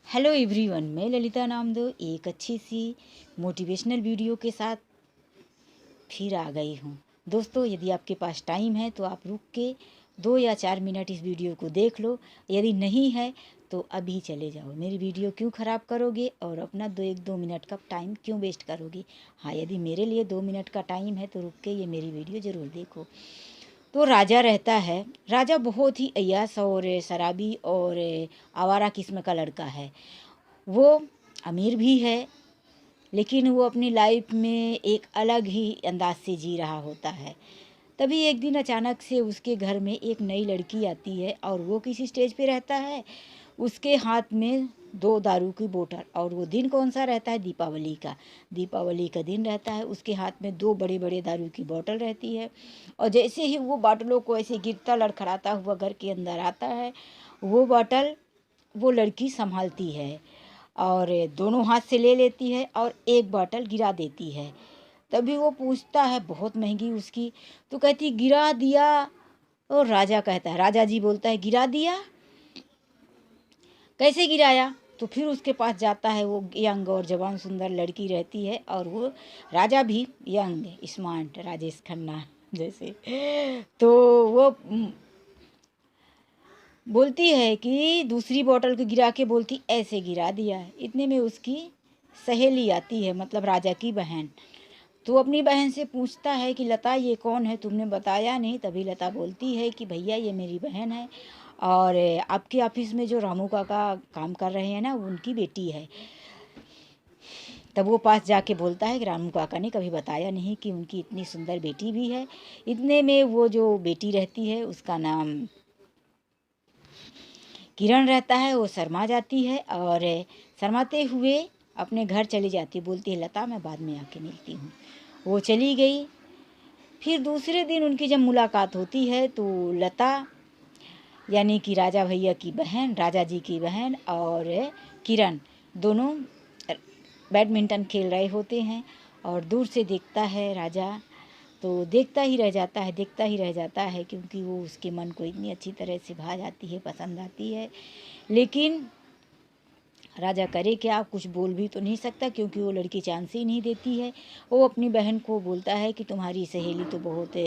Hello everyone, मैं ललिता नामदो एक अच्छी सी मोटिवेशनल वीडियो के साथ फिर आ गई हूँ। दोस्तों, यदि आपके पास टाइम है तो आप रुक के 2 या 4 मिनट इस वीडियो को देख लो। यदि नहीं है तो अभी चले जाओ। मेरी वीडियो क्यों ख़राब करोगे और अपना 2 मिनट का टाइम क्यों वेस्ट करोगे। हाँ, यदि मेरे लिए 2 मिनट का टाइम है तो रुक के ये मेरी वीडियो ज़रूर देखो। तो राजा रहता है। राजा बहुत ही अय्याश और शराबी और आवारा किस्म का लड़का है। वो अमीर भी है, लेकिन वो अपनी लाइफ में एक अलग ही अंदाज से जी रहा होता है। तभी एक दिन अचानक से उसके घर में एक नई लड़की आती है और वो किसी स्टेज पे रहता है। उसके हाथ में 2 दारू की बोतल, और वो दिन कौन सा रहता है, दीपावली का दिन रहता है। उसके हाथ में 2 बड़े-बड़े दारू की बोतल रहती है, और जैसे ही वो बाटलों को ऐसे गिरता लड़खड़ाता हुआ घर के अंदर आता है, वो बोतल वो लड़की संभालती है और दोनों हाथ से ले लेती है और एक बोतल गिरा देती है। तभी वो पूछता है, बहुत महंगी उसकी, तो कहती गिरा दिया। और राजा कहता है, राजा जी बोलता है, गिरा दिया, कैसे गिराया। तो फिर उसके पास जाता है। वो यंग और जवान सुंदर लड़की रहती है, और वो राजा भी यंग स्मार्ट राजेश खन्ना जैसे। तो वो बोलती है कि दूसरी बोतल को गिरा के बोलती, ऐसे गिरा दिया है। इतने में उसकी सहेली आती है, मतलब राजा की बहन। तो अपनी बहन से पूछता है कि लता, ये कौन है, तुमने बताया नहीं। तभी लता बोलती है कि भैया, ये मेरी बहन है, और आपके ऑफिस में जो रामू काका काम कर रहे हैं ना, उनकी बेटी है। तब वो पास जाके बोलता है कि रामू काका ने कभी बताया नहीं कि उनकी इतनी सुंदर बेटी भी है। इतने में वो जो बेटी रहती है, उसका नाम किरण रहता है, वो शर्मा जाती है और शर्माते हुए अपने घर चली जाती है। बोलती है, लता, मैं बाद में आके मिलती हूँ। वो चली गई। फिर दूसरे दिन उनकी जब मुलाकात होती है तो लता, यानी कि राजा भैया की बहन, राजा जी की बहन, और किरण दोनों बैडमिंटन खेल रहे होते हैं। और दूर से देखता है राजा, तो देखता ही रह जाता है, देखता ही रह जाता है, क्योंकि वो उसके मन को इतनी अच्छी तरह से भा जाती है, पसंद आती है। लेकिन राजा करे क्या, कुछ बोल भी तो नहीं सकता, क्योंकि वो लड़की चांस ही नहीं देती है। वो अपनी बहन को बोलता है कि तुम्हारी सहेली तो बहुत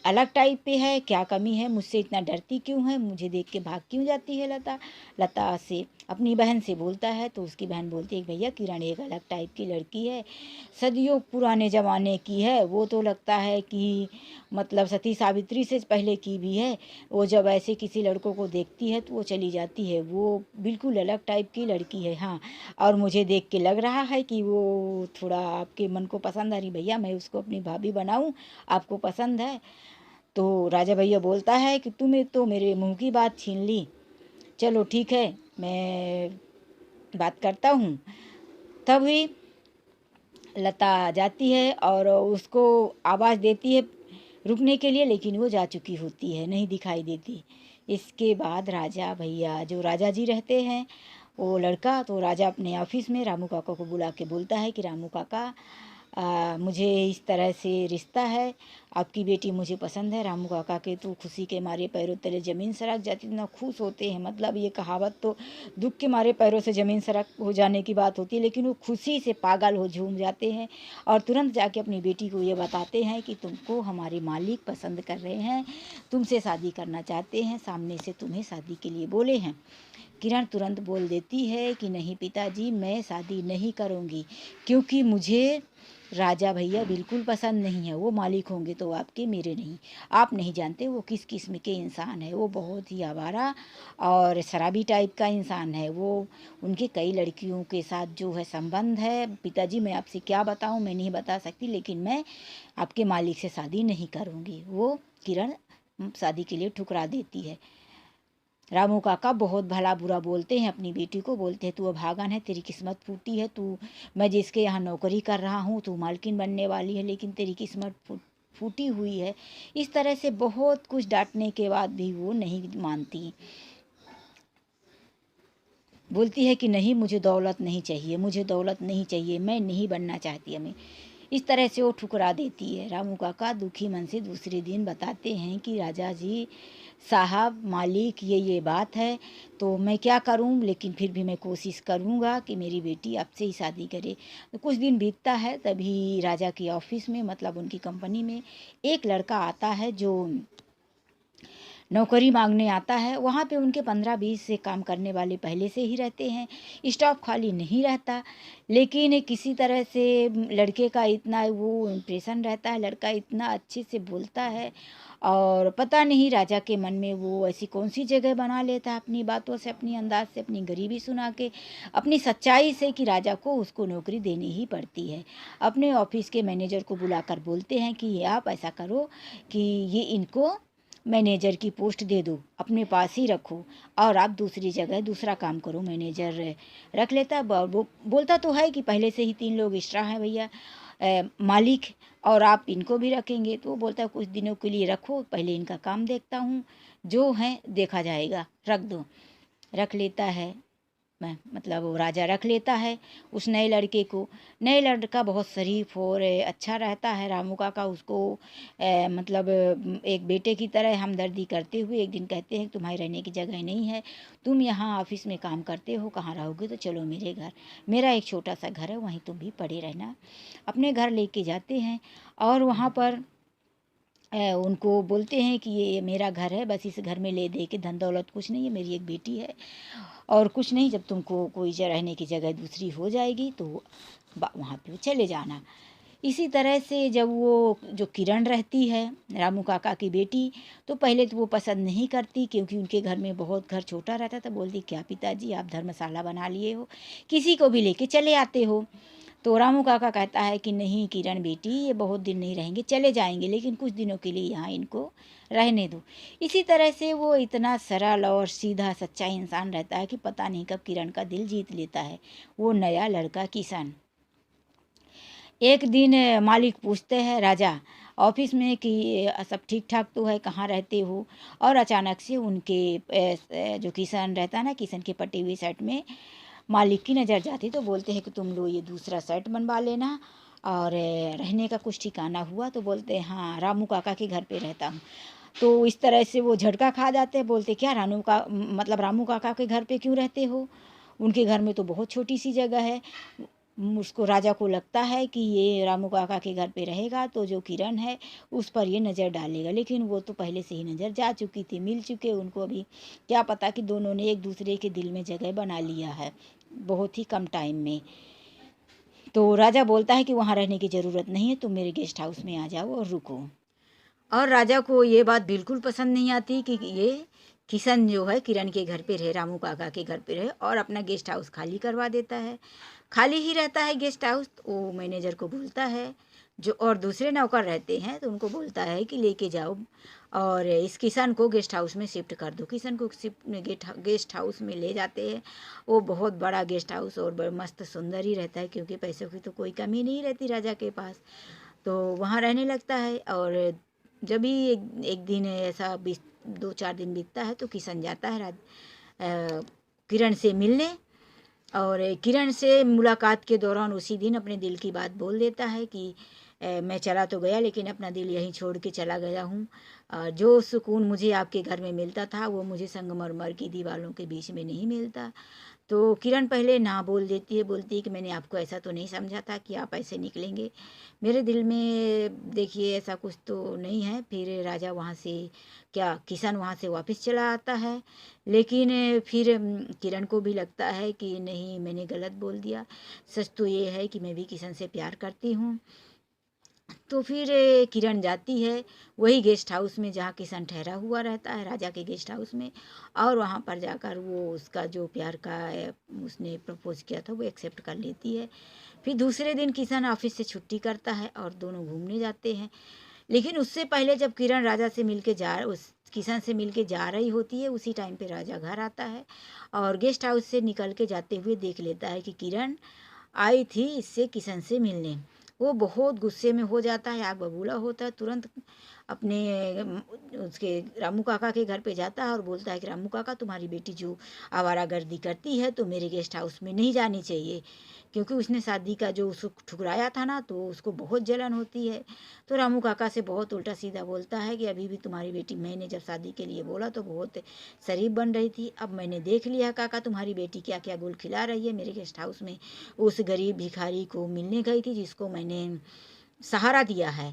अलग टाइप पे है, क्या कमी है, मुझसे इतना डरती क्यों है, मुझे देख के भाग क्यों जाती है। लता लता से अपनी बहन से बोलता है, तो उसकी बहन बोलती है, भैया, किरण एक अलग टाइप की लड़की है, सदियों पुराने ज़माने की है। वो तो लगता है कि मतलब सती सावित्री से पहले की भी है। वो जब ऐसे किसी लड़कों को देखती है तो वो चली जाती है। वो बिल्कुल अलग टाइप की लड़की है। हाँ, और मुझे देख के लग रहा है कि वो थोड़ा आपके मन को पसंद आ रही। भैया, मैं उसको अपनी भाभी बनाऊं, आपको पसंद है। तो राजा भैया बोलता है कि तुम्हें तो मेरे मुंह की बात छीन ली। चलो ठीक है, मैं बात करता हूँ। तभी लता जाती है और उसको आवाज़ देती है रुकने के लिए, लेकिन वो जा चुकी होती है, नहीं दिखाई देती। इसके बाद राजा भैया, जो राजा जी रहते हैं, वो लड़का, तो राजा अपने ऑफिस में रामू काका को बुला के बोलता है कि रामू काका, मुझे इस तरह से रिश्ता है, आपकी बेटी मुझे पसंद है। रामू काका के तो खुशी के मारे पैरों तले ज़मीन सरक जाती, इतना खुश होते हैं। मतलब ये कहावत तो दुख के मारे पैरों से ज़मीन सरक हो जाने की बात होती है, लेकिन वो खुशी से पागल हो झूम जाते हैं और तुरंत जाके अपनी बेटी को ये बताते हैं कि तुमको हमारे मालिक पसंद कर रहे हैं, तुमसे शादी करना चाहते हैं, सामने से तुम्हें शादी के लिए बोले हैं। किरण तुरंत बोल देती है कि नहीं पिताजी, मैं शादी नहीं करूँगी, क्योंकि मुझे राजा भैया बिल्कुल पसंद नहीं है। वो मालिक होंगे तो आपके, मेरे नहीं। आप नहीं जानते वो किस किस्म के इंसान है। वो बहुत ही आवारा और शराबी टाइप का इंसान है। वो उनके कई लड़कियों के साथ जो है संबंध है। पिताजी, मैं आपसे क्या बताऊं, मैं नहीं बता सकती, लेकिन मैं आपके मालिक से शादी नहीं करूँगी। वो किरण शादी के लिए ठुकरा देती है। रामू काका बहुत भला बुरा बोलते हैं अपनी बेटी को, बोलते हैं तू अभागन है, तेरी किस्मत फूटी है, तू, मैं जिसके यहाँ नौकरी कर रहा हूँ, तू मालकिन बनने वाली है, लेकिन तेरी किस्मत फूटी हुई है। इस तरह से बहुत कुछ डांटने के बाद भी वो नहीं मानती। बोलती है कि नहीं, मुझे दौलत नहीं चाहिए, मुझे दौलत नहीं चाहिए, मैं नहीं बनना चाहती हमें। इस तरह से वो ठुकरा देती है। रामू काका दुखी मन से दूसरे दिन बताते हैं कि राजा जी, साहब मालिक ये बात है, तो मैं क्या करूं, लेकिन फिर भी मैं कोशिश करूंगा कि मेरी बेटी आपसे ही शादी करे। तो कुछ दिन बीतता है, तभी राजा की ऑफिस में मतलब उनकी कंपनी में एक लड़का आता है जो नौकरी मांगने आता है। वहाँ पे उनके 15-20 से काम करने वाले पहले से ही रहते हैं, स्टाफ खाली नहीं रहता। लेकिन किसी तरह से लड़के का इतना वो इम्प्रेशन रहता है, लड़का इतना अच्छे से बोलता है, और पता नहीं राजा के मन में वो ऐसी कौन सी जगह बना लेता है अपनी बातों से, अपनी अंदाज से, अपनी गरीबी सुना के, अपनी सच्चाई से, कि राजा को उसको नौकरी देनी ही पड़ती है। अपने ऑफिस के मैनेजर को बुलाकर बोलते हैं कि आप ऐसा करो कि ये इनको मैनेजर की पोस्ट दे दो, अपने पास ही रखो, और आप दूसरी जगह दूसरा काम करो। मैनेजर रख लेता, वो बोलता तो है कि पहले से ही 3 लोग एक्स्ट्रा हैं भैया, मालिक, और आप इनको भी रखेंगे। तो वो बोलता है कुछ दिनों के लिए रखो, पहले इनका काम देखता हूँ, जो है देखा जाएगा, रख दो। रख लेता है, मैं मतलब वो राजा रख लेता है उस नए लड़के को। नए लड़का बहुत शरीफ और अच्छा रहता है। रामू काका उसको मतलब एक बेटे की तरह हमदर्दी करते हुए एक दिन कहते हैं तुम्हारे रहने की जगह नहीं है, तुम यहाँ ऑफिस में काम करते हो, कहाँ रहोगे, तो चलो मेरे घर, मेरा एक छोटा सा घर है, वहीं तुम भी पड़े रहना। अपने घर लेके जाते हैं और वहाँ पर उनको बोलते हैं कि ये मेरा घर है, बस इस घर में ले दे के धन दौलत कुछ नहीं है, मेरी एक बेटी है और कुछ नहीं। जब तुमको कोई रहने की जगह दूसरी हो जाएगी तो वहाँ पे चले जाना। इसी तरह से जब वो जो किरण रहती है रामू काका की बेटी, तो पहले तो वो पसंद नहीं करती, क्योंकि उनके घर में बहुत घर छोटा रहता था। बोलती क्या पिताजी आप धर्मशाला बना लिए हो, किसी को भी लेके चले आते हो। तो रामू काका कहता है कि नहीं किरण बेटी, ये बहुत दिन नहीं रहेंगे, चले जाएंगे, लेकिन कुछ दिनों के लिए यहाँ इनको रहने दो। इसी तरह से वो इतना सरल और सीधा सच्चा इंसान रहता है कि पता नहीं कब किरण का दिल जीत लेता है वो नया लड़का किशन। एक दिन मालिक पूछते हैं राजा ऑफिस में कि सब ठीक ठाक तो है, कहाँ रहते हो, और अचानक से उनके जो किशन रहता है ना, किशन के पटी हुई शर्ट में मालिक की नज़र जाती। तो बोलते हैं कि तुम लो ये दूसरा शर्ट बनवा लेना, और रहने का कुछ ठिकाना हुआ। तो बोलते हैं हाँ रामू काका के घर पे रहता हूँ। तो इस तरह से वो झटका खा जाते हैं, बोलते क्या रामू काका के घर पे क्यों रहते हो, उनके घर में तो बहुत छोटी सी जगह है। उसको राजा को लगता है कि ये रामू काका के घर पे रहेगा तो जो किरण है उस पर ये नज़र डालेगा, लेकिन वो तो पहले से ही नज़र जा चुकी थी, मिल चुके उनको। अभी क्या पता कि दोनों ने एक दूसरे के दिल में जगह बना लिया है बहुत ही कम टाइम में। तो राजा बोलता है कि वहाँ रहने की ज़रूरत नहीं है, तुम मेरे गेस्ट हाउस में आ जाओ और रुको। और राजा को ये बात बिल्कुल पसंद नहीं आती कि ये किशन जो है किरण के घर पे रहे, रामू काका के घर पे रहे, और अपना गेस्ट हाउस खाली करवा देता है। खाली ही रहता है गेस्ट हाउस। तो वो मैनेजर को बोलता है, जो और दूसरे नौकर रहते हैं तो उनको बोलता है कि लेके जाओ और इस किशन को गेस्ट हाउस में शिफ्ट कर दो। किशन को गेस्ट हाउस में ले जाते हैं। वो बहुत बड़ा गेस्ट हाउस और बड़ा मस्त सुंदर ही रहता है, क्योंकि पैसों की तो कोई कमी नहीं रहती राजा के पास। तो वहाँ रहने लगता है। और जब भी एक दिन ऐसा 2-4 दिन बीतता है तो किशन जाता है किरण से मिलने, और किरण से मुलाकात के दौरान उसी दिन अपने दिल की बात बोल देता है कि मैं चला तो गया लेकिन अपना दिल यहीं छोड़ के चला गया हूँ। जो सुकून मुझे आपके घर में मिलता था वो मुझे संगमरमर की दीवारों के बीच में नहीं मिलता। तो किरण पहले ना बोल देती है, बोलती है कि मैंने आपको ऐसा तो नहीं समझा था कि आप ऐसे निकलेंगे, मेरे दिल में देखिए ऐसा कुछ तो नहीं है। फिर राजा वहाँ से किशन वहाँ से वापस चला आता है, लेकिन फिर किरण को भी लगता है कि नहीं मैंने गलत बोल दिया, सच तो ये है कि मैं भी किशन से प्यार करती हूँ। तो फिर किरण जाती है वही गेस्ट हाउस में जहाँ किशन ठहरा हुआ रहता है, राजा के गेस्ट हाउस में, और वहाँ पर जाकर वो उसका जो प्यार का उसने प्रपोज किया था वो एक्सेप्ट कर लेती है। फिर दूसरे दिन किशन ऑफिस से छुट्टी करता है और दोनों घूमने जाते हैं। लेकिन उससे पहले जब किरण राजा से मिलके उस किशन से मिलके जा रही होती है, उसी टाइम पे राजा घर आता है और गेस्ट हाउस से निकल के जाते हुए देख लेता है कि किरण आई थी इससे किशन से मिलने। वो बहुत गुस्से में हो जाता है, आग बबूला होता है तुरंत, अपने उसके रामू काका के घर पे जाता है और बोलता है कि रामू काका, तुम्हारी बेटी जो आवारागर्दी करती है तो मेरे गेस्ट हाउस में नहीं जानी चाहिए, क्योंकि उसने शादी का जो उसको ठुकराया था ना, तो उसको बहुत जलन होती है। तो रामू काका से बहुत उल्टा सीधा बोलता है कि अभी भी तुम्हारी बेटी, मैंने जब शादी के लिए बोला तो बहुत शरीफ बन रही थी, अब मैंने देख लिया काका तुम्हारी बेटी क्या क्या गुल खिला रही है। मेरे गेस्ट हाउस में उस गरीब भिखारी को मिलने गई थी जिसको मैंने सहारा दिया है।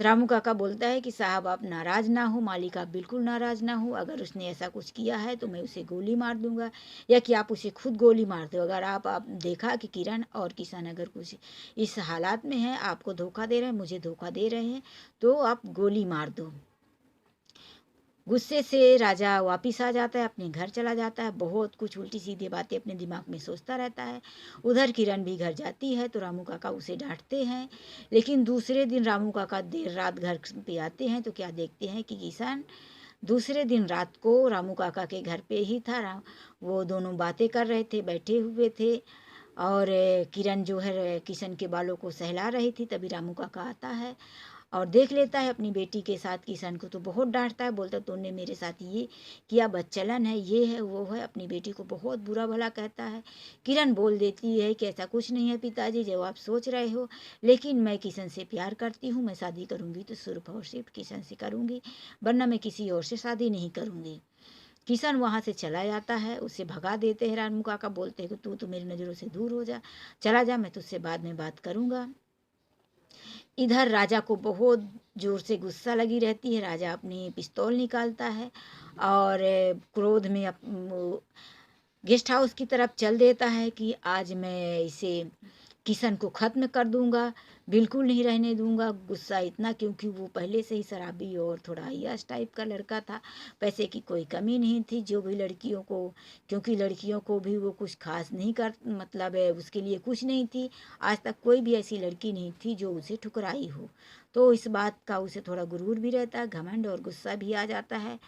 तो रामू काका बोलता है कि साहब आप नाराज़ ना हो, मालिक आप बिल्कुल नाराज़ ना हो, अगर उसने ऐसा कुछ किया है तो मैं उसे गोली मार दूंगा, या कि आप उसे खुद गोली मार दो। अगर आप देखा कि किरण और किशन अगर कुछ इस हालात में है, आपको धोखा दे रहे हैं, मुझे धोखा दे रहे हैं, तो आप गोली मार दो। गुस्से से राजा वापिस आ जाता है, अपने घर चला जाता है, बहुत कुछ उल्टी सीधी बातें अपने दिमाग में सोचता रहता है। उधर किरण भी घर जाती है तो रामू काका उसे डांटते हैं। लेकिन दूसरे दिन रामू काका देर रात घर पे आते हैं तो क्या देखते हैं कि किशन दूसरे दिन रात को रामू काका के घर पे ही था। वो दोनों बातें कर रहे थे, बैठे हुए थे, और किरण जो है किशन के बालों को सहला रही थी। तभी रामू काका आता है और देख लेता है अपनी बेटी के साथ किशन को, तो बहुत डांटता है, बोलता तूने मेरे साथ ये किया, बदचलन है, ये है वो है, अपनी बेटी को बहुत बुरा भला कहता है। किरण बोल देती है कि ऐसा कुछ नहीं है पिताजी जो आप सोच रहे हो, लेकिन मैं किशन से प्यार करती हूँ, मैं शादी करूँगी तो सिर्फ और सिर्फ किशन से करूँगी, वरना मैं किसी और से शादी नहीं करूँगी। किशन वहाँ से चला जाता है, उसे भगा देते हैं। रामू काका बोलते हैं कि तू तो मेरी नज़रों से दूर हो जा, चला जा, मैं तुझसे बाद में बात करूँगा। इधर राजा को बहुत जोर से गुस्सा लगी रहती है। राजा अपनी पिस्तौल निकालता है और क्रोध में गेस्ट हाउस की तरफ चल देता है कि आज मैं इसे किशन को ख़त्म कर दूंगा, बिल्कुल नहीं रहने दूंगा। गुस्सा इतना क्योंकि वो पहले से ही शराबी और थोड़ा अय्याश टाइप का लड़का था, पैसे की कोई कमी नहीं थी। जो भी लड़कियों को, क्योंकि लड़कियों को भी वो कुछ खास नहीं कर, मतलब उसके लिए कुछ नहीं थी। आज तक कोई भी ऐसी लड़की नहीं थी जो उसे ठुकराई हो, तो इस बात का उसे थोड़ा गुरूर भी रहता है, घमंड और गुस्सा भी आ जाता है।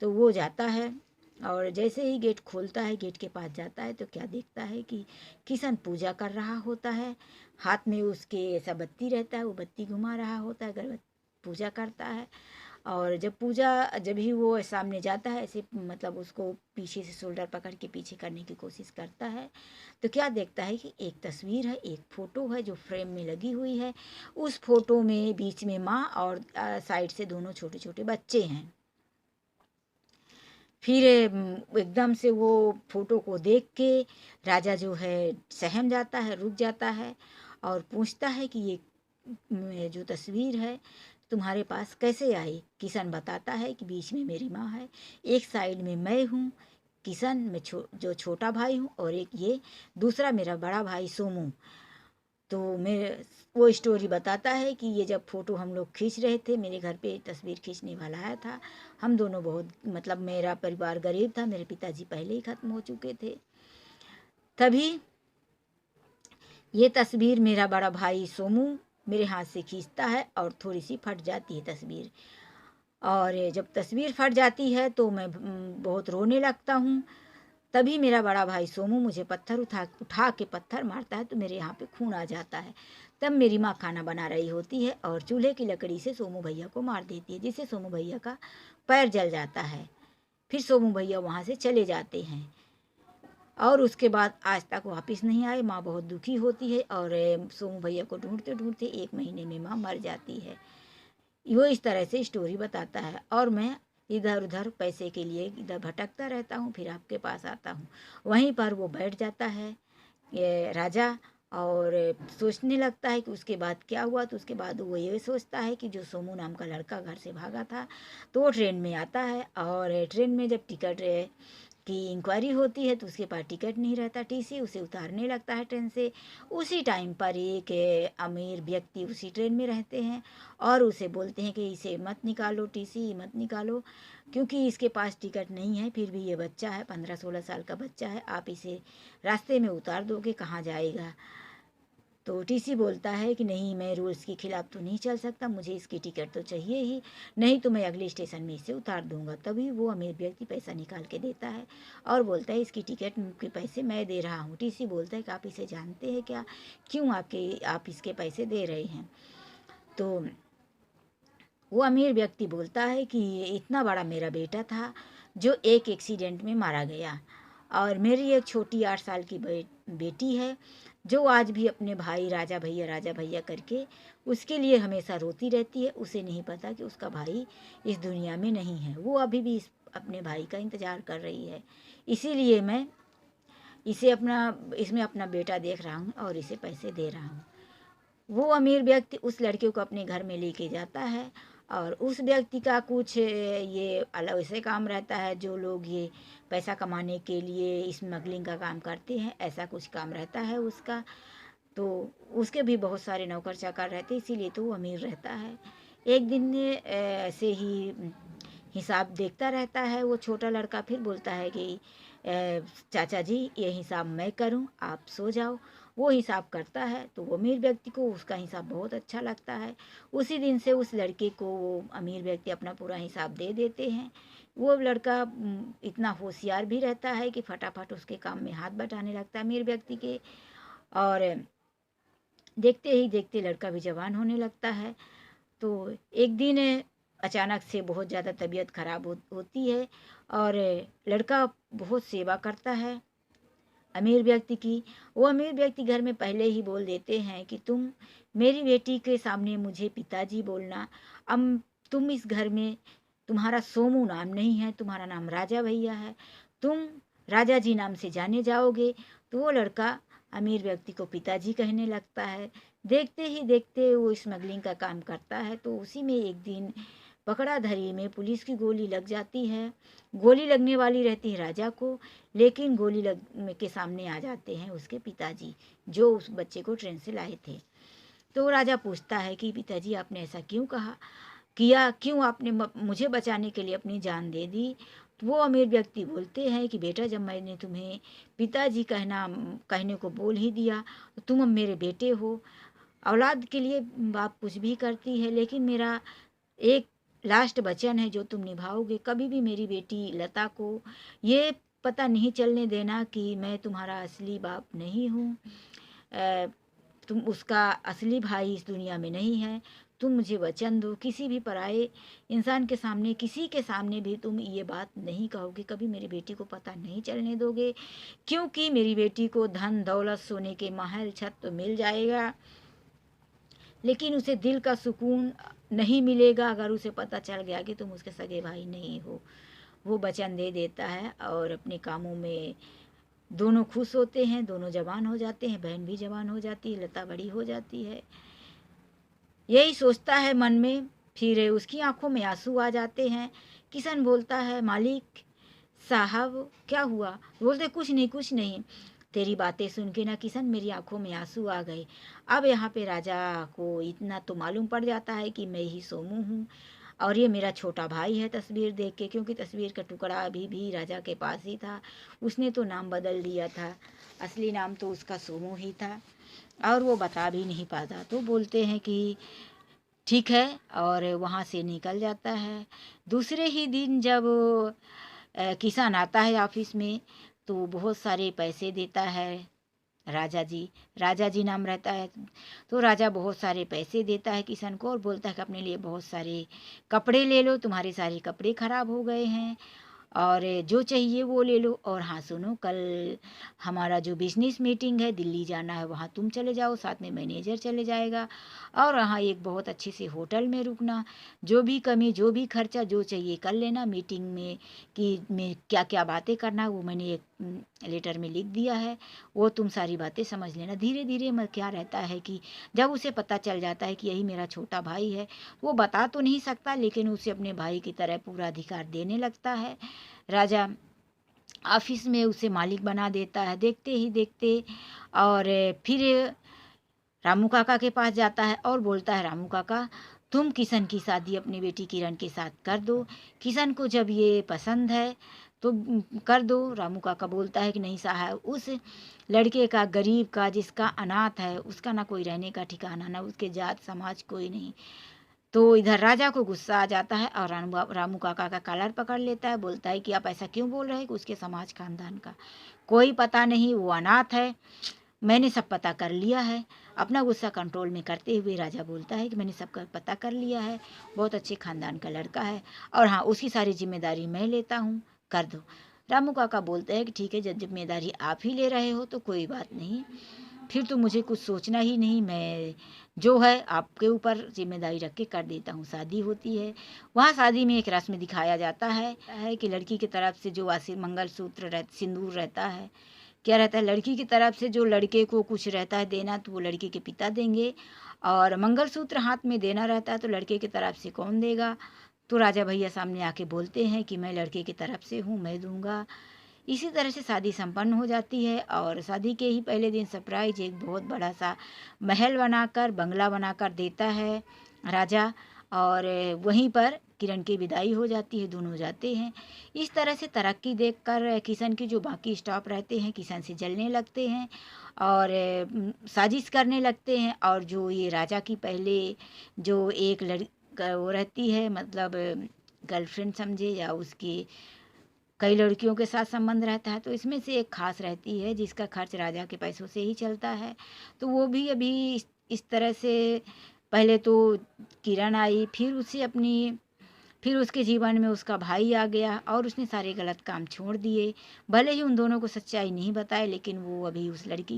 तो वो जाता है और जैसे ही गेट खोलता है, गेट के पास जाता है तो क्या देखता है कि किशन पूजा कर रहा होता है। हाथ में उसके ऐसा बत्ती रहता है, वो बत्ती घुमा रहा होता है, अगरबत्ती पूजा करता है। और जब ही वो सामने जाता है, ऐसे मतलब उसको पीछे से शोल्डर पकड़ के पीछे करने की कोशिश करता है, तो क्या देखता है कि एक तस्वीर है, एक फ़ोटो है जो फ्रेम में लगी हुई है। उस फोटो में बीच में माँ और साइड से दोनों छोटे छोटे बच्चे हैं। फिर एकदम से वो फोटो को देख के राजा जो है सहम जाता है, रुक जाता है और पूछता है कि ये जो तस्वीर है तुम्हारे पास कैसे आई। किशन बताता है कि बीच में मेरी माँ है, एक साइड में मैं हूँ किशन, मैं जो छोटा भाई हूँ, और एक ये दूसरा मेरा बड़ा भाई सोमू। तो मैं वो स्टोरी बताता है कि ये जब फ़ोटो हम लोग खींच रहे थे, मेरे घर पे तस्वीर खींचने वाला आया था। हम दोनों बहुत, मतलब मेरा परिवार गरीब था, मेरे पिताजी पहले ही ख़त्म हो चुके थे। तभी ये तस्वीर मेरा बड़ा भाई सोमू मेरे हाथ से खींचता है और थोड़ी सी फट जाती है तस्वीर। और जब तस्वीर फट जाती है तो मैं बहुत रोने लगता हूँ। तभी मेरा बड़ा भाई सोमू मुझे पत्थर उठा उठा के पत्थर मारता है, तो मेरे यहाँ पे खून आ जाता है। तब मेरी माँ खाना बना रही होती है और चूल्हे की लकड़ी से सोमू भैया को मार देती है, जिससे सोमू भैया का पैर जल जाता है। फिर सोमू भैया वहाँ से चले जाते हैं और उसके बाद आज तक वापस नहीं आए। माँ बहुत दुखी होती है और सोमू भैया को ढूंढते ढूंढते 1 महीने में माँ मर जाती है। वो इस तरह से स्टोरी बताता है और मैं इधर उधर पैसे के लिए इधर भटकता रहता हूँ, फिर आपके पास आता हूँ। वहीं पर वो बैठ जाता है ये राजा, और सोचने लगता है कि उसके बाद क्या हुआ। तो उसके बाद वो ये सोचता है कि जो सोमू नाम का लड़का घर से भागा था, तो वो ट्रेन में आता है और ट्रेन में जब टिकट की इंक्वायरी होती है तो उसके पास टिकट नहीं रहता, टीसी, उसे उतारने लगता है ट्रेन से। उसी टाइम पर एक अमीर व्यक्ति उसी ट्रेन में रहते हैं और उसे बोलते हैं कि इसे मत निकालो, टीसी मत निकालो, क्योंकि इसके पास टिकट नहीं है। फिर भी ये बच्चा है, 15-16 साल का बच्चा है, आप इसे रास्ते में उतार दोगे, कहाँ जाएगा। तो टीसी बोलता है कि नहीं, मैं रूल्स के खिलाफ तो नहीं चल सकता, मुझे इसकी टिकट तो चाहिए ही, नहीं तो मैं अगले स्टेशन में इसे उतार दूंगा। तभी वो अमीर व्यक्ति पैसा निकाल के देता है और बोलता है इसकी टिकट के पैसे मैं दे रहा हूँ। टीसी बोलता है कि आप इसे जानते हैं क्या, क्यों आप इसके पैसे दे रहे हैं। तो वो अमीर व्यक्ति बोलता है कि ये इतना बड़ा मेरा बेटा था जो एक एक्सीडेंट में मारा गया, और मेरी एक छोटी 8 साल की बेटी है जो आज भी अपने भाई राजा भैया करके उसके लिए हमेशा रोती रहती है। उसे नहीं पता कि उसका भाई इस दुनिया में नहीं है। वो अभी भी अपने भाई का इंतज़ार कर रही है। इसीलिए मैं इसमें अपना बेटा देख रहा हूँ और इसे पैसे दे रहा हूँ। वो अमीर व्यक्ति उस लड़के को अपने घर में लेके जाता है, और उस व्यक्ति का कुछ ये अलग ऐसे काम रहता है जो लोग ये पैसा कमाने के लिए स्मगलिंग का काम करते हैं, ऐसा कुछ काम रहता है उसका। तो उसके भी बहुत सारे नौकर चाकर रहते, इसीलिए तो वो अमीर रहता है। एक दिन ऐसे ही हिसाब देखता रहता है वो छोटा लड़का, फिर बोलता है कि चाचा जी ये हिसाब मैं करूं, आप सो जाओ। वो हिसाब करता है तो वो अमीर व्यक्ति को उसका हिसाब बहुत अच्छा लगता है। उसी दिन से उस लड़के को वो अमीर व्यक्ति अपना पूरा हिसाब दे देते हैं। वो लड़का इतना होशियार भी रहता है कि फटाफट उसके काम में हाथ बटाने लगता है अमीर व्यक्ति के, और देखते ही देखते लड़का भी जवान होने लगता है। तो एक दिन अचानक से बहुत ज़्यादा तबीयत खराब होती है, और लड़का बहुत सेवा करता है अमीर व्यक्ति की। वो अमीर व्यक्ति घर में पहले ही बोल देते हैं कि तुम मेरी बेटी के सामने मुझे पिताजी बोलना। अब तुम इस घर में, तुम्हारा सोमू नाम नहीं है, तुम्हारा नाम राजा भैया है, तुम राजा जी नाम से जाने जाओगे। तो वो लड़का अमीर व्यक्ति को पिताजी कहने लगता है। देखते ही देखते वो स्मगलिंग का काम करता है। तो उसी में एक दिन पकड़ाधरी में पुलिस की गोली लग जाती है। गोली लगने वाली रहती है राजा को, लेकिन गोली लग के सामने आ जाते हैं उसके पिताजी जो उस बच्चे को ट्रेन से लाए थे। तो राजा पूछता है कि पिताजी आपने ऐसा क्यों किया, क्यों आपने मुझे बचाने के लिए अपनी जान दे दी। तो वो अमीर व्यक्ति बोलते हैं कि बेटा जब मैंने तुम्हें पिताजी कहने को बोल ही दिया तो तुम अब मेरे बेटे हो। औलाद के लिए बाप कुछ भी करती है, लेकिन मेरा एक लास्ट वचन है जो तुम निभाओगे। कभी भी मेरी बेटी लता को ये पता नहीं चलने देना कि मैं तुम्हारा असली बाप नहीं हूँ, तुम उसका असली भाई इस दुनिया में नहीं है। तुम मुझे वचन दो, किसी भी पराये इंसान के सामने, किसी के सामने भी तुम ये बात नहीं कहोगे, कभी मेरी बेटी को पता नहीं चलने दोगे। क्योंकि मेरी बेटी को धन दौलत सोने के महल छत तो मिल जाएगा, लेकिन उसे दिल का सुकून नहीं मिलेगा अगर उसे पता चल गया कि तुम उसके सगे भाई नहीं हो। वो वचन दे देता है और अपने कामों में दोनों खुश होते हैं, दोनों जवान हो जाते हैं, बहन भी जवान हो जाती है, लता बड़ी हो जाती है। यही सोचता है मन में, फिर उसकी आंखों में आंसू आ जाते हैं। किशन बोलता है मालिक साहब क्या हुआ। बोलते कुछ नहीं, तेरी बातें सुन के ना किशन मेरी आंखों में आंसू आ गए। अब यहाँ पे राजा को इतना तो मालूम पड़ जाता है कि मैं ही सोमू हूँ और ये मेरा छोटा भाई है तस्वीर देख के, क्योंकि तस्वीर का टुकड़ा अभी भी राजा के पास ही था। उसने तो नाम बदल दिया था, असली नाम तो उसका सोमू ही था और वो बता भी नहीं पाता। तो बोलते हैं कि ठीक है, और वहाँ से निकल जाता है। दूसरे ही दिन जब किसान आता है ऑफिस में तो बहुत सारे पैसे देता है राजा जी नाम रहता है। तो राजा बहुत सारे पैसे देता है किशन को और बोलता है कि अपने लिए बहुत सारे कपड़े ले लो, तुम्हारे सारे कपड़े खराब हो गए हैं और जो चाहिए वो ले लो। और हाँ सुनो, कल हमारा जो बिजनेस मीटिंग है दिल्ली जाना है, वहाँ तुम चले जाओ, साथ में मैनेजर चले जाएगा और वहाँ एक बहुत अच्छे से होटल में रुकना। जो भी कमी, जो भी खर्चा, जो चाहिए कर लेना मीटिंग में कि मैं क्या क्या बातें करना, वो मैंने एक लेटर में लिख दिया है, वो तुम सारी बातें समझ लेना। धीरे धीरे क्या रहता है कि जब उसे पता चल जाता है कि यही मेरा छोटा भाई है, वो बता तो नहीं सकता लेकिन उसे अपने भाई की तरह पूरा अधिकार देने लगता है। राजा ऑफिस में उसे मालिक बना देता है देखते ही देखते। और फिर रामू काका के पास जाता है और बोलता है रामू काका तुम किशन की शादी अपनी बेटी किरण के साथ कर दो, किशन को जब ये पसंद है तो कर दो। रामू काका बोलता है कि नहीं साहब, उस लड़के का, गरीब का, जिसका अनाथ है, उसका ना कोई रहने का ठिकाना, ना उसके जात समाज कोई नहीं। तो इधर राजा को गुस्सा आ जाता है और रामू काका का कॉलर पकड़ लेता है, बोलता है कि आप ऐसा क्यों बोल रहे हैं कि उसके समाज खानदान का कोई पता नहीं, वो अनाथ है, मैंने सब पता कर लिया है। अपना गुस्सा कंट्रोल में करते हुए राजा बोलता है कि मैंने सबका पता कर लिया है, बहुत अच्छे खानदान का लड़का है, और हाँ, उसकी सारी जिम्मेदारी मैं लेता हूँ, कर दो। रामू काका बोलते हैं कि ठीक है, जब जिम्मेदारी आप ही ले रहे हो तो कोई बात नहीं, फिर तो मुझे कुछ सोचना ही नहीं, मैं जो है आपके ऊपर जिम्मेदारी रख के कर देता हूँ। शादी होती है। वहाँ शादी में एक रस्म दिखाया जाता है कि लड़की की तरफ से जो मंगलसूत्र सिंदूर रहता है, क्या रहता है, लड़की की तरफ से जो लड़के को कुछ रहता है देना तो वो लड़के के पिता देंगे, और मंगलसूत्र हाथ में देना रहता है तो लड़के की तरफ से कौन देगा। तो राजा भैया सामने आके बोलते हैं कि मैं लड़के की तरफ से हूँ, मैं दूंगा। इसी तरह से शादी संपन्न हो जाती है, और शादी के ही पहले दिन सरप्राइज एक बहुत बड़ा सा महल बनाकर, बंगला बनाकर देता है राजा, और वहीं पर किरण की विदाई हो जाती है, दोनों जाते हैं। इस तरह से तरक्की देखकर किशन के जो बाकी स्टाफ रहते हैं किशन से जलने लगते हैं और साजिश करने लगते हैं, और जो ये राजा की पहले जो एक वो रहती है, मतलब गर्लफ्रेंड समझे या उसकी कई लड़कियों के साथ संबंध रहता है, तो इसमें से एक खास रहती है जिसका खर्च राजा के पैसों से ही चलता है। तो वो भी अभी इस तरह से, पहले तो किरण आई, फिर उसके जीवन में उसका भाई आ गया और उसने सारे गलत काम छोड़ दिए। भले ही उन दोनों को सच्चाई नहीं बताए, लेकिन वो अभी उस लड़की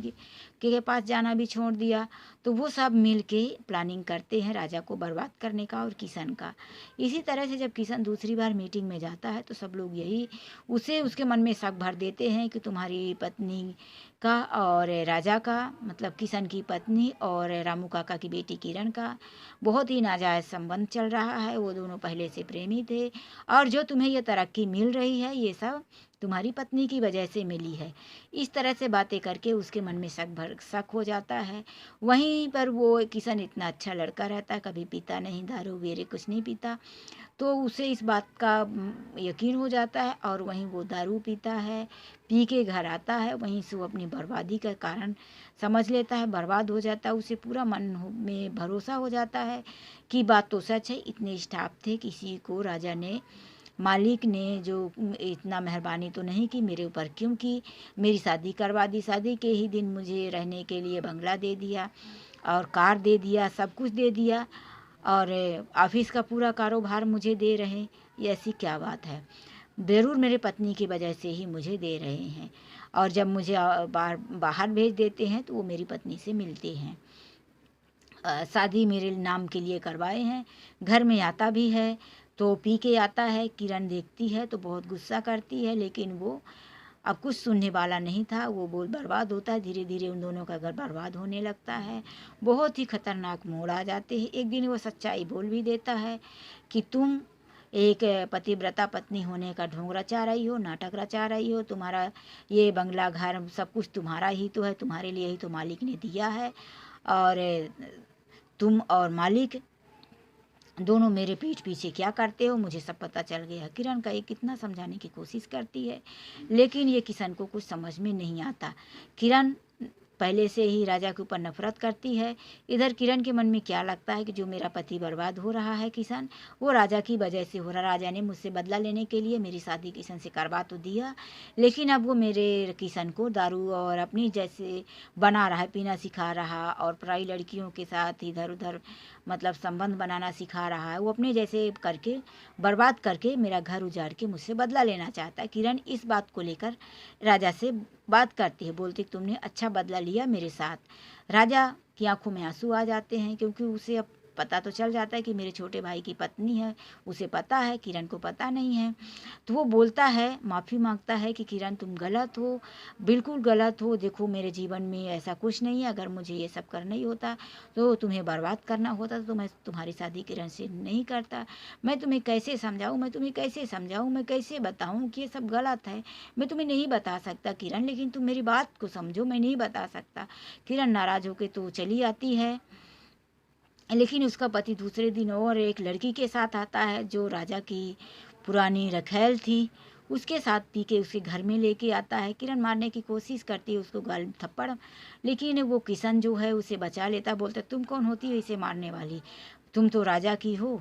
के पास जाना भी छोड़ दिया। तो वो सब मिल के प्लानिंग करते हैं राजा को बर्बाद करने का और किशन का। इसी तरह से जब किशन दूसरी बार मीटिंग में जाता है तो सब लोग यही उसके मन में शक भर देते हैं कि तुम्हारी पत्नी का और राजा का, मतलब किशन की पत्नी और रामू काका की बेटी किरण का बहुत ही नाजायज़ संबंध चल रहा है। वो दोनों पहले से प्रेमी थे, और जो तुम्हें ये तरक्की मिल रही है ये सब तुम्हारी पत्नी की वजह से मिली है। इस तरह से बातें करके उसके मन में शक हो जाता है। वहीं पर वो किशन इतना अच्छा लड़का रहता है, कभी पीता नहीं, दारू वगैरह कुछ नहीं पीता, तो उसे इस बात का यकीन हो जाता है, और वहीं वो दारू पीता है, पी के घर आता है, वहीं से वो अपनी बर्बादी का कारण समझ लेता है, बर्बाद हो जाता है। उसे पूरा में भरोसा हो जाता है कि बात तो सच है। इतने स्टाफ थे, किसी को राजा ने, मालिक ने जो इतना मेहरबानी तो नहीं की मेरे ऊपर, क्योंकि मेरी शादी करवा दी, शादी के ही दिन मुझे रहने के लिए बंगला दे दिया और कार दे दिया, सब कुछ दे दिया, और ऑफिस का पूरा कारोबार मुझे दे रहे हैं। ये ऐसी क्या बात है, ज़रूर मेरे पत्नी की वजह से ही मुझे दे रहे हैं, और जब मुझे बाहर भेज देते हैं तो वो मेरी पत्नी से मिलते हैं। शादी मेरे नाम के लिए करवाए हैं। घर में आता भी है तो पी के आता है, किरण देखती है तो बहुत गुस्सा करती है, लेकिन वो अब कुछ सुनने वाला नहीं था। वो बोल बर्बाद होता है, धीरे धीरे उन दोनों का घर बर्बाद होने लगता है। बहुत ही खतरनाक मोड़ आ जाते हैं। एक दिन वो सच्चाई बोल भी देता है कि तुम एक पतिव्रता पत्नी होने का ढोंग रचा रही हो, नाटक रचा रही हो, तुम्हारा ये बंगला घर सब कुछ तुम्हारा ही तो है, तुम्हारे लिए ही तो मालिक ने दिया है, और तुम और मालिक दोनों मेरे पीठ पीछे क्या करते हो, मुझे सब पता चल गया। किरण का ये कितना समझाने की कोशिश करती है, लेकिन ये किशन को कुछ समझ में नहीं आता। किरण पहले से ही राजा के ऊपर नफरत करती है। इधर किरण के मन में क्या लगता है कि जो मेरा पति बर्बाद हो रहा है किशन, वो राजा की वजह से हो रहा। राजा ने मुझसे बदला लेने के लिए मेरी शादी किशन से करवा तो दिया, लेकिन अब वो मेरे किशन को दारू और अपनी जैसे बना रहा है, पीना सिखा रहा, और पराई लड़कियों के साथ इधर उधर मतलब संबंध बनाना सिखा रहा है। वो अपने जैसे करके बर्बाद करके मेरा घर उजाड़ के मुझसे बदला लेना चाहता है। किरण इस बात को लेकर राजा से बात करती है, बोलती तुमने अच्छा बदला लिया मेरे साथ। राजा की आंखों में आंसू आ जाते हैं, क्योंकि उसे अब पता तो चल जाता है कि मेरे छोटे भाई की पत्नी है, उसे पता है, किरण को पता नहीं है। तो वो बोलता है, माफ़ी मांगता है कि किरण तुम गलत हो, बिल्कुल गलत हो, देखो मेरे जीवन में ऐसा कुछ नहीं है, अगर मुझे ये सब करना ही होता तो तुम्हें बर्बाद करना होता तो मैं तुम्हारी शादी किरण से नहीं करता। मैं तुम्हें कैसे समझाऊँ, मैं कैसे बताऊँ कि ये सब गलत है। मैं तुम्हें नहीं बता सकता किरण, लेकिन तुम मेरी बात को समझो, मैं नहीं बता सकता। किरण नाराज़ होकर तो चली आती है, लेकिन उसका पति दूसरे दिन और एक लड़की के साथ आता है जो राजा की पुरानी रखैल थी, उसके साथ पी के उसके घर में लेके आता है। किरण मारने की कोशिश करती है, उसको गाल थप्पड़, लेकिन वो किशन जो है उसे बचा लेता, बोलता तुम कौन होती हो इसे मारने वाली, तुम तो राजा की हो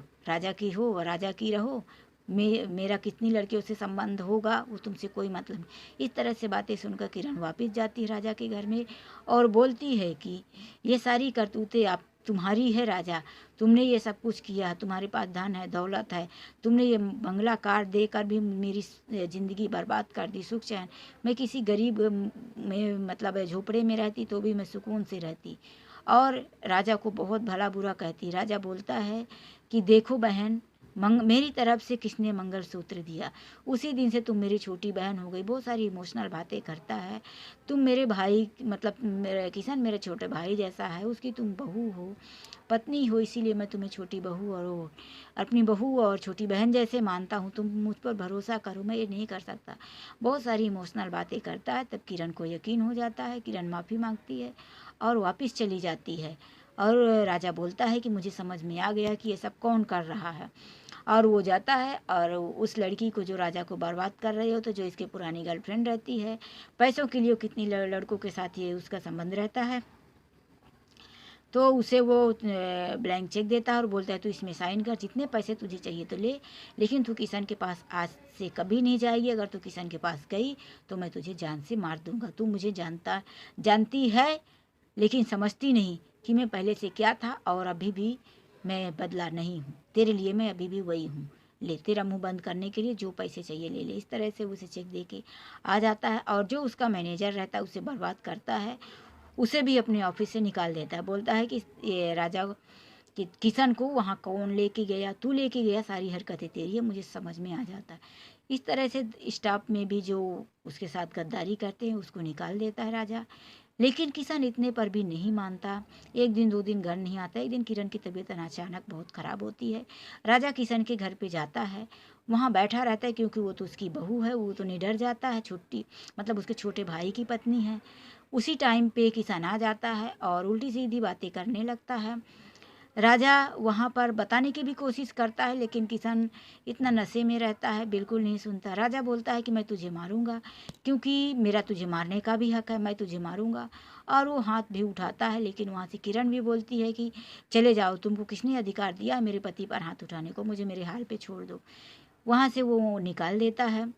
और राजा की रहो, मेरा कितनी लड़कियों से संबंध होगा वो तुमसे कोई मतलब नहीं। इस तरह से बातें सुनकर किरण वापस जाती है राजा के घर में और बोलती है कि ये सारी करतूतें आप तुम्हारी है राजा, तुमने ये सब कुछ किया, तुम्हारे पास धन है, दौलत है, तुमने ये बंगला कार देकर भी मेरी ज़िंदगी बर्बाद कर दी, सुख चैन। मैं किसी गरीब में मतलब झोपड़े में रहती तो भी मैं सुकून से रहती। और राजा को बहुत भला बुरा कहती। राजा बोलता है कि देखो बहन, मेरी तरफ से किसने मंगलसूत्र दिया, उसी दिन से तुम मेरी छोटी बहन हो गई। बहुत सारी इमोशनल बातें करता है। तुम मेरे भाई मतलब मेरे किशन मेरे छोटे भाई जैसा है, उसकी तुम बहू हो, पत्नी हो, इसीलिए मैं तुम्हें छोटी बहू और अपनी बहू और छोटी बहन जैसे मानता हूँ। तुम मुझ पर भरोसा करो, मैं ये नहीं कर सकता। बहुत सारी इमोशनल बातें करता है। तब किरण को यकीन हो जाता है। किरण माफ़ी मांगती है और वापस चली जाती है। और राजा बोलता है कि मुझे समझ में आ गया कि ये सब कौन कर रहा है। और वो जाता है और उस लड़की को जो राजा को बर्बाद कर रही हो, तो जो इसके पुरानी गर्लफ्रेंड रहती है, पैसों के लिए कितनी लड़कों के साथ ये उसका संबंध रहता है, तो उसे वो ब्लैंक चेक देता है और बोलता है तू इसमें साइन कर, जितने पैसे तुझे चाहिए तो ले, लेकिन तू किशन के पास आज से कभी नहीं जाएगी। अगर तू किशन के पास गई तो मैं तुझे जान से मार दूंगा। तू मुझे जानती है लेकिन समझती नहीं कि मैं पहले से क्या था, और अभी भी मैं बदला नहीं हूँ। तेरे लिए मैं अभी भी वही हूँ। ले, तेरा मुंह बंद करने के लिए जो पैसे चाहिए ले ले। इस तरह से उसे चेक दे के आ जाता है। और जो उसका मैनेजर रहता है उसे बर्बाद करता है, उसे भी अपने ऑफिस से निकाल देता है। बोलता है कि ये राजा कि किशन को वहाँ कौन लेके गया, तू लेके गया, सारी हरकतें तेरी है, मुझे समझ में आ जाता है। इस तरह से स्टाफ में भी जो उसके साथ गद्दारी करते हैं उसको निकाल देता है राजा। लेकिन किशन इतने पर भी नहीं मानता। एक दिन 2 दिन घर नहीं आता। एक दिन किरण की तबीयत अचानक बहुत ख़राब होती है। राजा किशन के घर पे जाता है, वहाँ बैठा रहता है क्योंकि वो तो उसकी बहू है, वो तो निडर जाता है, छुट्टी मतलब उसके छोटे भाई की पत्नी है। उसी टाइम पे किशन आ जाता है और उल्टी सीधी बातें करने लगता है। राजा वहाँ पर बताने की भी कोशिश करता है, लेकिन किशन इतना नशे में रहता है, बिल्कुल नहीं सुनता। राजा बोलता है कि मैं तुझे मारूंगा, क्योंकि मेरा तुझे मारने का भी हक है, मैं तुझे मारूंगा। और वो हाथ भी उठाता है, लेकिन वहाँ से किरण भी बोलती है कि चले जाओ, तुमको किसने अधिकार दिया मेरे पति पर हाथ उठाने को, मुझे मेरे हाल पे छोड़ दो। वहाँ से वो निकाल देता है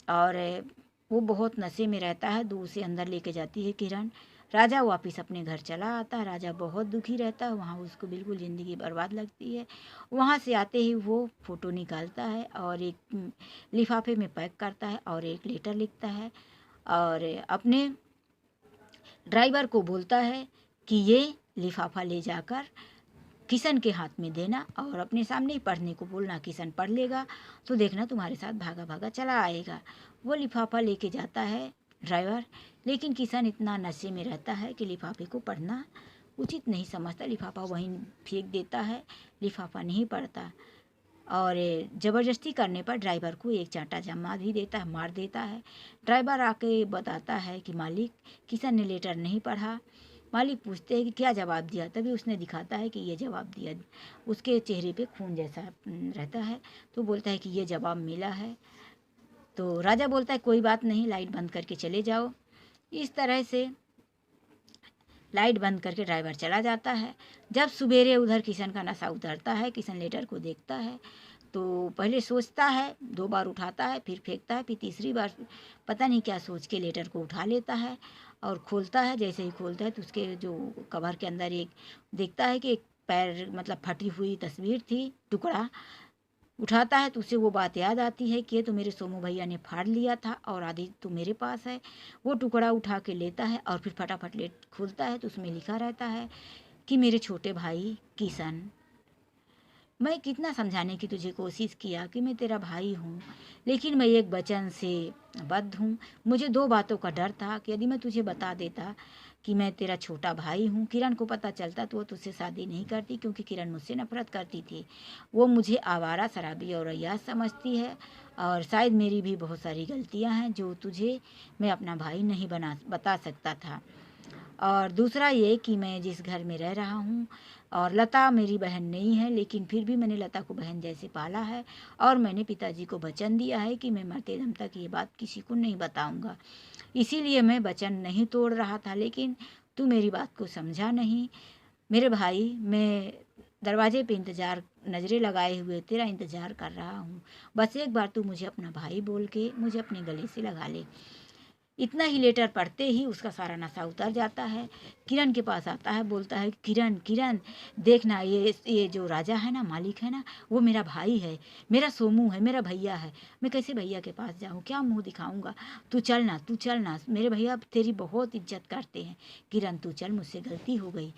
और वो बहुत नशे में रहता है। दूर से अंदर लेके जाती है किरण। राजा वापस अपने घर चला आता है। राजा बहुत दुखी रहता है, वहाँ उसको बिल्कुल ज़िंदगी बर्बाद लगती है। वहाँ से आते ही वो फ़ोटो निकालता है और एक लिफाफे में पैक करता है और एक लेटर लिखता है और अपने ड्राइवर को बोलता है कि ये लिफाफा ले जाकर किशन के हाथ में देना और अपने सामने ही पढ़ने को बोलना। किशन पढ़ लेगा तो देखना तुम्हारे साथ भागा भागा चला आएगा। वो लिफाफा लेके जाता है ड्राइवर, लेकिन किशन इतना नशे में रहता है कि लिफाफे को पढ़ना उचित नहीं समझता। लिफाफा वहीं फेंक देता है, लिफाफा नहीं पढ़ता और ज़बरदस्ती करने पर ड्राइवर को एक चांटा जमा भी देता है, मार देता है। ड्राइवर आके बताता है कि मालिक, किशन ने लेटर नहीं पढ़ा। मालिक पूछते हैं कि क्या जवाब दिया, तभी उसने दिखाता है कि ये जवाब दिया। उसके चेहरे पे खून जैसा रहता है, तो बोलता है कि ये जवाब मिला है। तो राजा बोलता है कोई बात नहीं, लाइट बंद करके चले जाओ। इस तरह से लाइट बंद करके ड्राइवर चला जाता है। जब सवेरे उधर किशन का नशा उतरता है, किशन लेटर को देखता है तो पहले सोचता है, 2 बार उठाता है, फिर फेंकता है, फिर तीसरी बार पता नहीं क्या सोच के लेटर को उठा लेता है और खोलता है। जैसे ही खोलता है तो उसके जो कवर के अंदर एक देखता है कि एक पैर मतलब फटी हुई तस्वीर थी, टुकड़ा उठाता है तो उसे वो बात याद आती है कि ये तो मेरे सोमू भैया ने फाड़ लिया था और आधी तो मेरे पास है। वो टुकड़ा उठा के लेता है और फिर फटाफट लेट खोलता है तो उसमें लिखा रहता है कि मेरे छोटे भाई किशन, मैं कितना समझाने की तुझे कोशिश किया कि मैं तेरा भाई हूँ, लेकिन मैं एक वचन से बद्ध हूँ। मुझे 2 बातों का डर था कि यदि मैं तुझे बता देता कि मैं तेरा छोटा भाई हूँ, किरण को पता चलता तो वो तुझसे शादी नहीं करती, क्योंकि किरण मुझसे नफरत करती थी। वो मुझे आवारा, शराबी और अय्याश समझती है और शायद मेरी भी बहुत सारी गलतियाँ हैं जो तुझे मैं अपना भाई नहीं बता सकता था। और दूसरा ये कि मैं जिस घर में रह रहा हूँ और लता मेरी बहन नहीं है, लेकिन फिर भी मैंने लता को बहन जैसे पाला है और मैंने पिताजी को वचन दिया है कि मैं मरते दम तक ये बात किसी को नहीं बताऊँगा। इसीलिए मैं वचन नहीं तोड़ रहा था, लेकिन तू मेरी बात को समझा नहीं। मेरे भाई, मैं दरवाजे पे नज़रें लगाए हुए तेरा इंतज़ार कर रहा हूँ। बस एक बार तू मुझे अपना भाई बोल के मुझे अपने गले से लगा ले। इतना ही लेटर पढ़ते ही उसका सारा नशा उतर जाता है। किरण के पास आता है, बोलता है किरण किरण देखना, ये जो राजा है ना, मालिक है ना, वो मेरा भाई है, मेरा सोमू है, मेरा भैया है। मैं कैसे भैया के पास जाऊँ, क्या मुंह दिखाऊंगा। तू चलना, मेरे भैया तेरी बहुत इज्जत करते हैं। किरण तू चल, मुझसे गलती हो गई।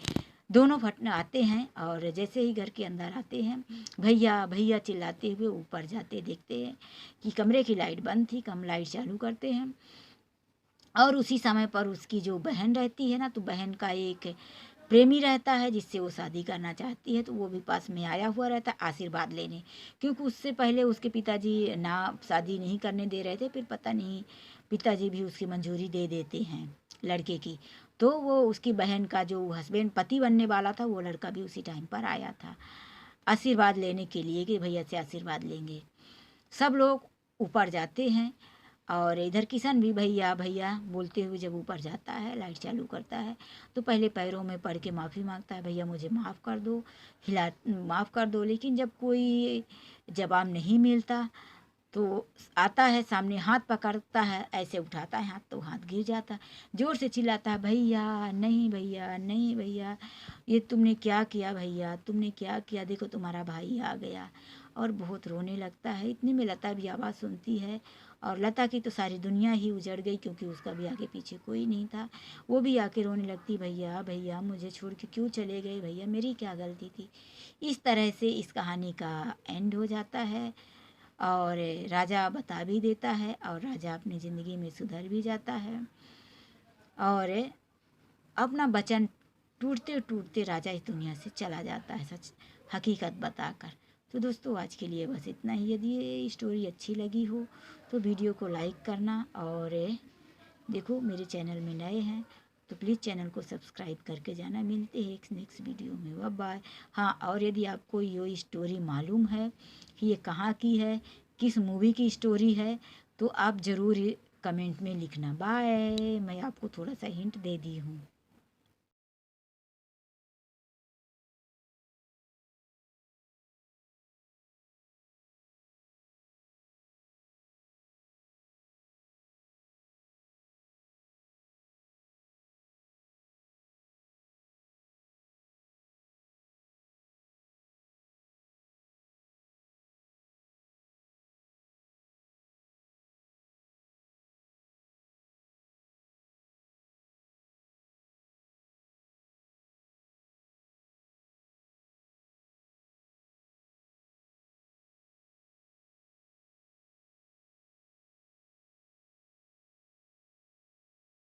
दोनों फट आते हैं और जैसे ही घर के अंदर आते हैं, भैया भैया चिल्लाते हुए ऊपर जाते, देखते हैं कि कमरे की लाइट बंद थी। कम लाइट चालू करते हैं और उसी समय पर उसकी जो बहन रहती है ना, तो बहन का एक प्रेमी रहता है जिससे वो शादी करना चाहती है, तो वो भी पास में आया हुआ रहता है आशीर्वाद लेने। क्योंकि उससे पहले उसके पिताजी ना शादी नहीं करने दे रहे थे, फिर पता नहीं पिताजी भी उसकी मंजूरी दे देते हैं लड़के की। तो वो उसकी बहन का जो हस्बैंड पति बनने वाला था, वो लड़का भी उसी टाइम पर आया था आशीर्वाद लेने के लिए कि भैया से आशीर्वाद लेंगे। सब लोग ऊपर जाते हैं और इधर किशन भी भैया भैया बोलते हुए जब ऊपर जाता है, लाइट चालू करता है, तो पहले पैरों में पड़ के माफ़ी मांगता है, भैया मुझे माफ़ कर दो, माफ़ कर दो। लेकिन जब कोई जवाब नहीं मिलता तो आता है सामने, हाथ पकड़ता है, ऐसे उठाता है हाथ तो हाथ गिर जाता है। ज़ोर से चिल्लाता है, भैया नहीं भैया नहीं भैया, ये तुमने क्या किया भैया, तुमने क्या किया, देखो तुम्हारा भाई आ गया। और बहुत रोने लगता है। इतने में लता भी आवाज़ सुनती है और लता की तो सारी दुनिया ही उजड़ गई, क्योंकि उसका भी आगे पीछे कोई नहीं था। वो भी आके रोने लगती, भैया भैया मुझे छोड़ के क्यों चले गए भैया, मेरी क्या गलती थी। इस तरह से इस कहानी का एंड हो जाता है और राजा बता भी देता है और राजा अपनी ज़िंदगी में सुधर भी जाता है और अपना वचन टूटते टूटते राजा इस दुनिया से चला जाता है, सच हकीकत बताकर। तो दोस्तों आज के लिए बस इतना ही। यदि ये स्टोरी अच्छी लगी हो तो वीडियो को लाइक करना और देखो मेरे चैनल में नए हैं तो प्लीज़ चैनल को सब्सक्राइब करके जाना। मिलते हैं एक नेक्स्ट वीडियो में, बाय बाय। हाँ, और यदि आपको ये स्टोरी मालूम है कि ये कहाँ की है, किस मूवी की स्टोरी है, तो आप ज़रूर कमेंट में लिखना। बाय, मैं आपको थोड़ा सा हिंट दे दी हूँ।